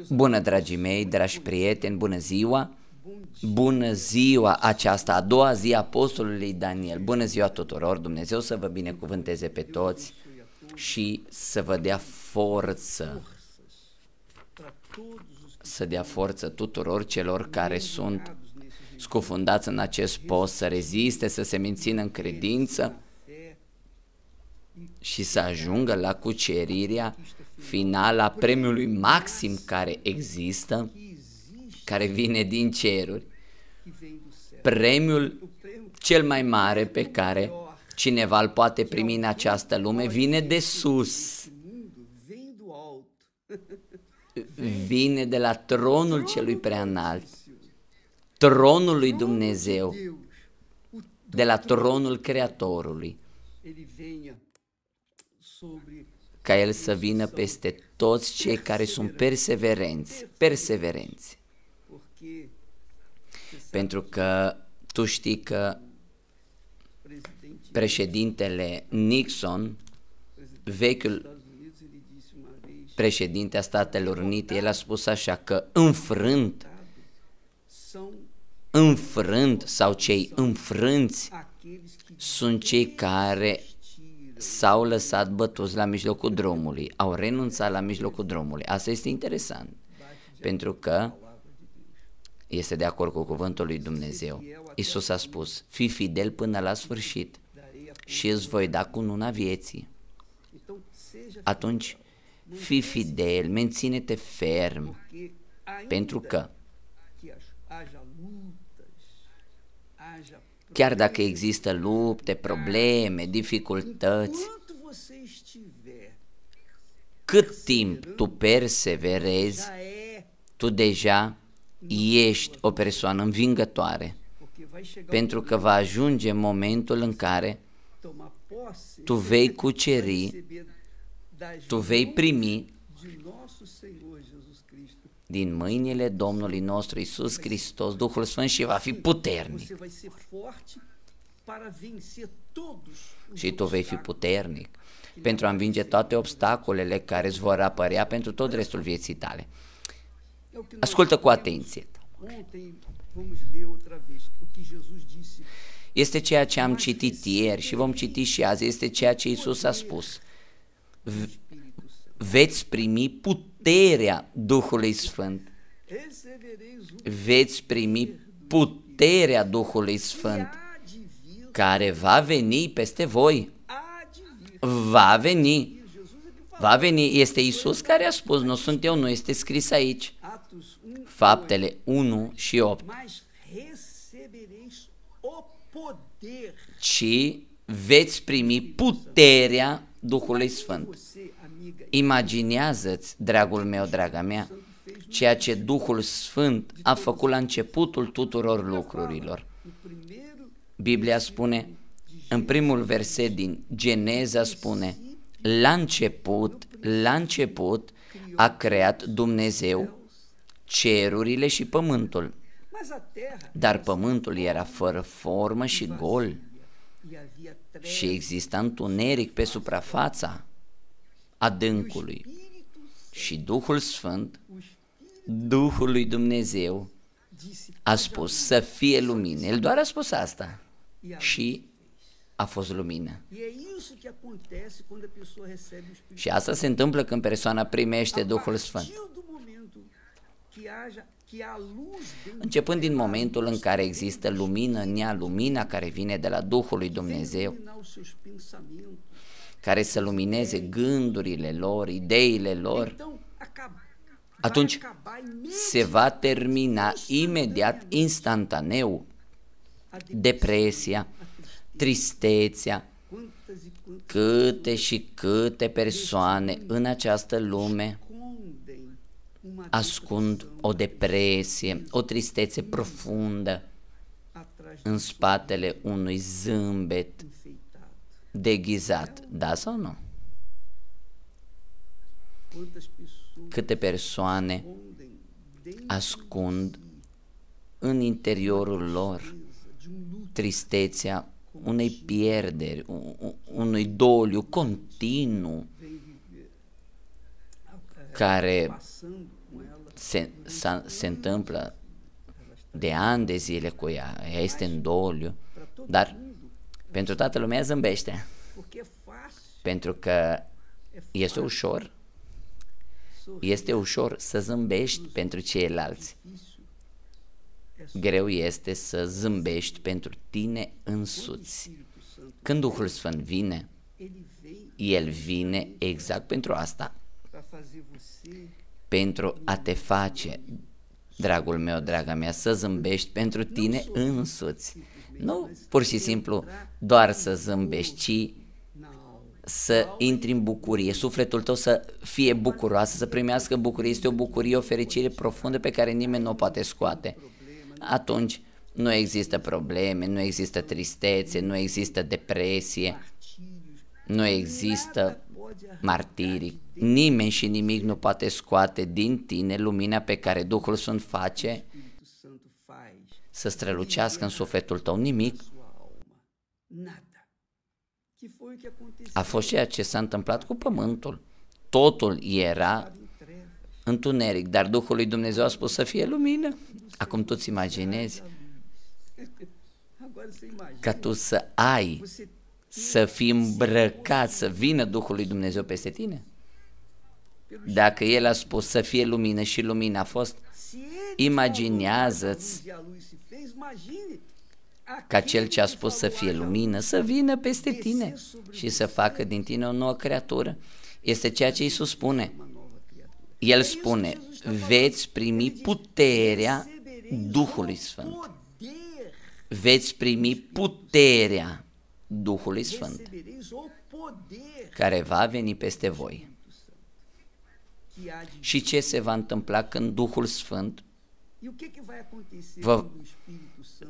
Bună, dragii mei, dragi prieteni, bună ziua! Bună ziua aceasta, a doua zi a apostolului Daniel. Bună ziua tuturor, Dumnezeu să vă binecuvânteze pe toți și să vă dea forță, să dea forță tuturor celor care sunt scufundați în acest post, să reziste, să se mențină în credință și să ajungă la cucerirea finală a premiului maxim care există, care vine din ceruri. Premiul cel mai mare pe care cineva îl poate primi în această lume vine de sus. Vine de la tronul celui preanalt, tronul lui Dumnezeu, de la tronul Creatorului, ca El să vină peste toți cei care sunt perseverenți. Pentru că tu știi că președintele Nixon, vechiul președinte a Statelor Unite, el a spus așa că înfrânt sau cei înfrânți sunt cei care s-au lăsat bătuți la mijlocul drumului, au renunțat la mijlocul drumului. Asta este interesant, pentru că este de acord cu cuvântul lui Dumnezeu. Iisus a spus, fii fidel până la sfârșit și îți voi da cununa vieții. Atunci, fii fidel, menține-te ferm, pentru că chiar dacă există lupte, probleme, dificultăți, cât timp tu perseverezi, tu deja ești o persoană învingătoare, pentru că va ajunge momentul în care tu vei cuceri, tu vei primi din mâinile Domnului nostru Iisus Hristos Duhul Sfânt și va fi puternic. Și tu vei fi puternic pentru a învinge toate obstacolele care îți vor apărea pentru tot restul vieții tale. Ascultă cu atenție. Este ceea ce am citit ieri și vom citi și azi, este ceea ce Iisus a spus. Veți primi puterea Duhului Sfânt. Veți primi puterea Duhului Sfânt care va veni peste voi. Va veni. Este Iisus care a spus, nu sunt eu, nu este scris aici. Faptele 1 și 8. Ci veți primi puterea Duhului Sfânt. Imaginează-ți, dragul meu, draga mea, ceea ce Duhul Sfânt a făcut la începutul tuturor lucrurilor. Biblia spune, în primul verset din Geneza spune, la început a creat Dumnezeu cerurile și pământul, dar pământul era fără formă și gol și exista întuneric pe suprafața adâncului și Duhul Sfânt, Duhul lui Dumnezeu, a spus să fie lumină. El doar a spus asta și a fost lumină. Și asta se întâmplă când persoana primește Duhul Sfânt. Începând din momentul în care există lumină în ea, lumina care vine de la Duhul lui Dumnezeu, care să lumineze gândurile lor, ideile lor, atunci se va termina imediat, instantaneu, depresia, tristețea. Câte și câte persoane în această lume ascund o depresie, o tristețe profundă în spatele unui zâmbet deghizat, da sau nu? Câte persoane ascund în interiorul lor tristețea unei pierderi, unui doliu continuu care se întâmplă de ani de zile cu ea, ea este în doliu, dar pentru toată lumea zâmbește, pentru că este ușor să zâmbești pentru ceilalți. Greu este să zâmbești pentru tine însuți. Când Duhul Sfânt vine, El vine exact pentru asta, pentru a te face, dragul meu, draga mea, să zâmbești pentru tine însuți. Nu pur și simplu doar să zâmbești, ci să intri în bucurie, sufletul tău să fie bucuroasă, să primească bucurie. Este o bucurie, o fericire profundă pe care nimeni nu o poate scoate. Atunci nu există probleme, nu există tristețe, nu există depresie, nu există martirii. Nimeni și nimic nu poate scoate din tine lumina pe care Duhul Sfânt face să strălucească în sufletul tău. Nimic. A fost ceea ce s-a întâmplat cu pământul. Totul era întuneric, dar Duhul lui Dumnezeu a spus să fie lumină. Acum tu îți imaginezi ca tu să ai, să fii îmbrăcat, să vină Duhul lui Dumnezeu peste tine? Dacă El a spus să fie lumină și lumina a fost, imaginează-ți ca Cel ce a spus să fie lumină să vină peste tine și să facă din tine o nouă creatură. Este ceea ce Iisus spune. El spune, veți primi puterea Duhului Sfânt. Veți primi puterea Duhului Sfânt care va veni peste voi. Și ce se va întâmpla când Duhul Sfânt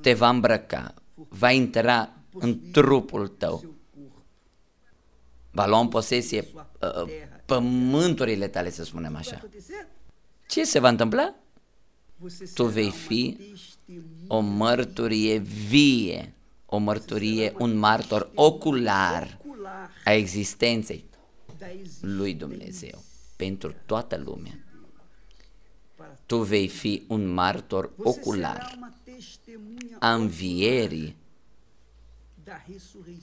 te va îmbrăca, va intra în trupul tău, va lua în posesie pământurile tale, să spunem așa. Ce se va întâmpla? Tu vei fi o mărturie vie, o mărturie, un martor ocular a existenței lui Dumnezeu pentru toată lumea. Tu vei fi un martor ocular a învierii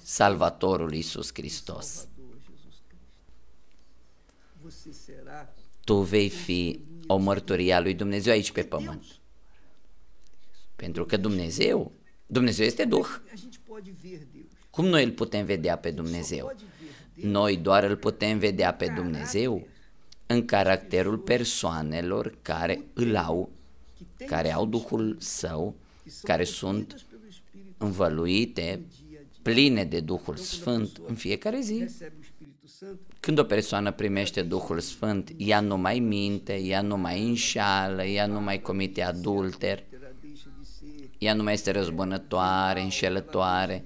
Salvatorului Iisus Hristos. Tu vei fi o mărturie a lui Dumnezeu aici pe pământ. Pentru că Dumnezeu este Duh. Cum noi îl putem vedea pe Dumnezeu? Noi doar îl putem vedea pe Dumnezeu în caracterul persoanelor care îl au, care au Duhul Său, care sunt învăluite, pline de Duhul Sfânt în fiecare zi. Când o persoană primește Duhul Sfânt, ea nu mai minte, ea nu mai înșală, ea nu mai comite adulter, ea nu mai este răzbunătoare, înșelătoare,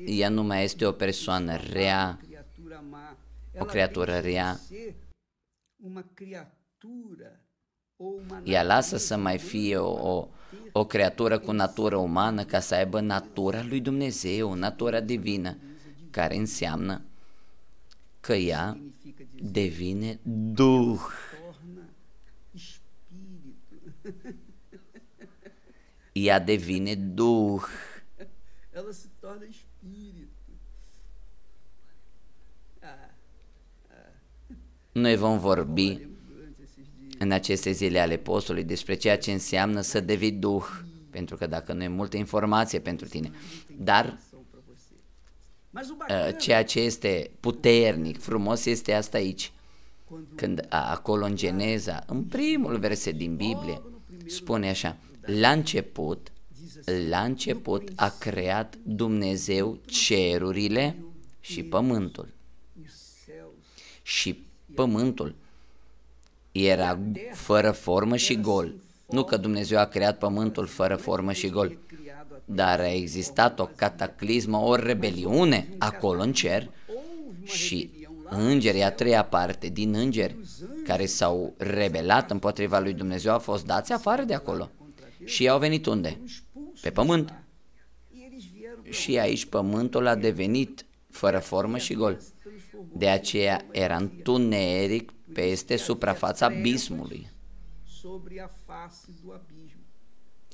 ea nu mai este o persoană rea, o creatură rea. Ea lasă să mai fie o creatură cu natură umană ca să aibă natura lui Dumnezeu, natura divină, care înseamnă că ea devine Duh. Ea devine Duh. Noi vom vorbi în aceste zile ale postului despre ceea ce înseamnă să devii Duh, pentru că dacă nu e multă informație pentru tine, dar ceea ce este puternic, frumos este asta aici, când acolo în Geneza, în primul verset din Biblie, spune așa, la început a creat Dumnezeu cerurile și pământul. Și pământul era fără formă și gol. Nu că Dumnezeu a creat pământul fără formă și gol, dar a existat o cataclismă, o rebeliune acolo în cer și îngerii, a treia parte din îngeri care s-au rebelat împotriva lui Dumnezeu au fost dați afară de acolo. Și au venit unde? Pe pământ. Și aici pământul a devenit fără formă și gol. De aceea era întuneric peste suprafața abismului.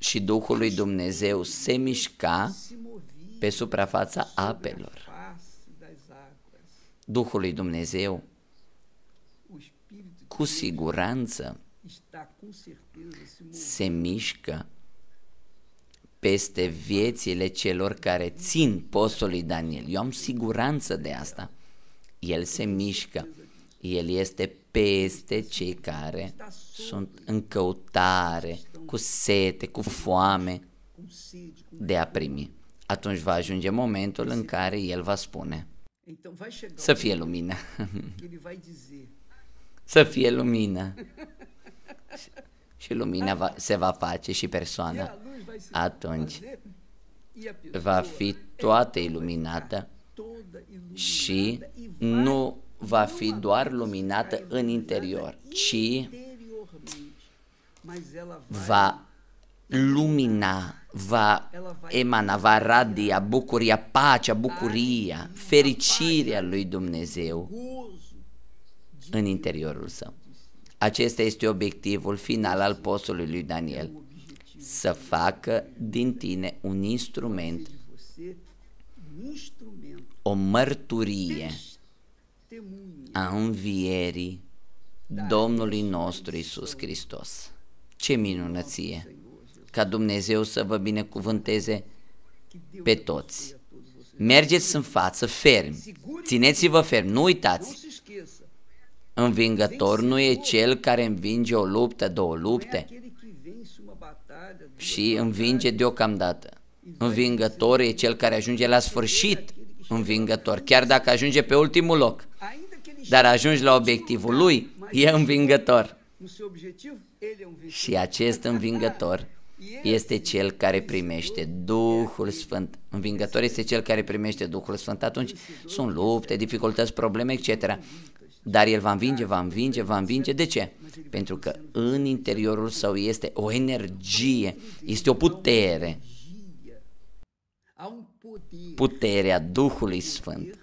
Și Duhul lui Dumnezeu se mișca pe suprafața apelor. Duhul lui Dumnezeu cu siguranță se mișcă peste viețile celor care țin postul lui Daniel. Eu am siguranță de asta. El se mișcă. El este peste cei care sunt în căutare, cu sete, cu foame de a primi. Atunci va ajunge momentul în care El va spune: să fie lumină. Să fie lumină. Și lumina se va face și persoana. Atunci va fi toată iluminată și nu va fi doar luminată în interior, ci va lumina, va emana, va radia bucuria, pacea, bucuria, fericirea lui Dumnezeu în interiorul său. Acesta este obiectivul final al postului lui Daniel: să facă din tine un instrument, o mărturie a învierii Domnului nostru Iisus Hristos. Ce minunăție! Ca Dumnezeu să vă binecuvânteze pe toți. Mergeți în față fermi, țineți-vă fermi, nu uitați. Învingător nu e cel care învinge o luptă, două lupte și învinge deocamdată. Învingător e cel care ajunge la sfârșit învingător, chiar dacă ajunge pe ultimul loc. Dar ajungi la obiectivul lui, e învingător. Și acest învingător este cel care primește Duhul Sfânt. Învingător este cel care primește Duhul Sfânt. Atunci sunt lupte, dificultăți, probleme, etc. Dar el va învinge, va învinge, va învinge. De ce? Pentru că în interiorul său este o energie, este o putere. Puterea Duhului Sfânt.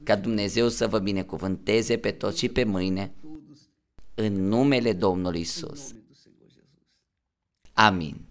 Ca Dumnezeu să vă binecuvânteze pe toți și pe mâine, în numele Domnului Iisus. Amin.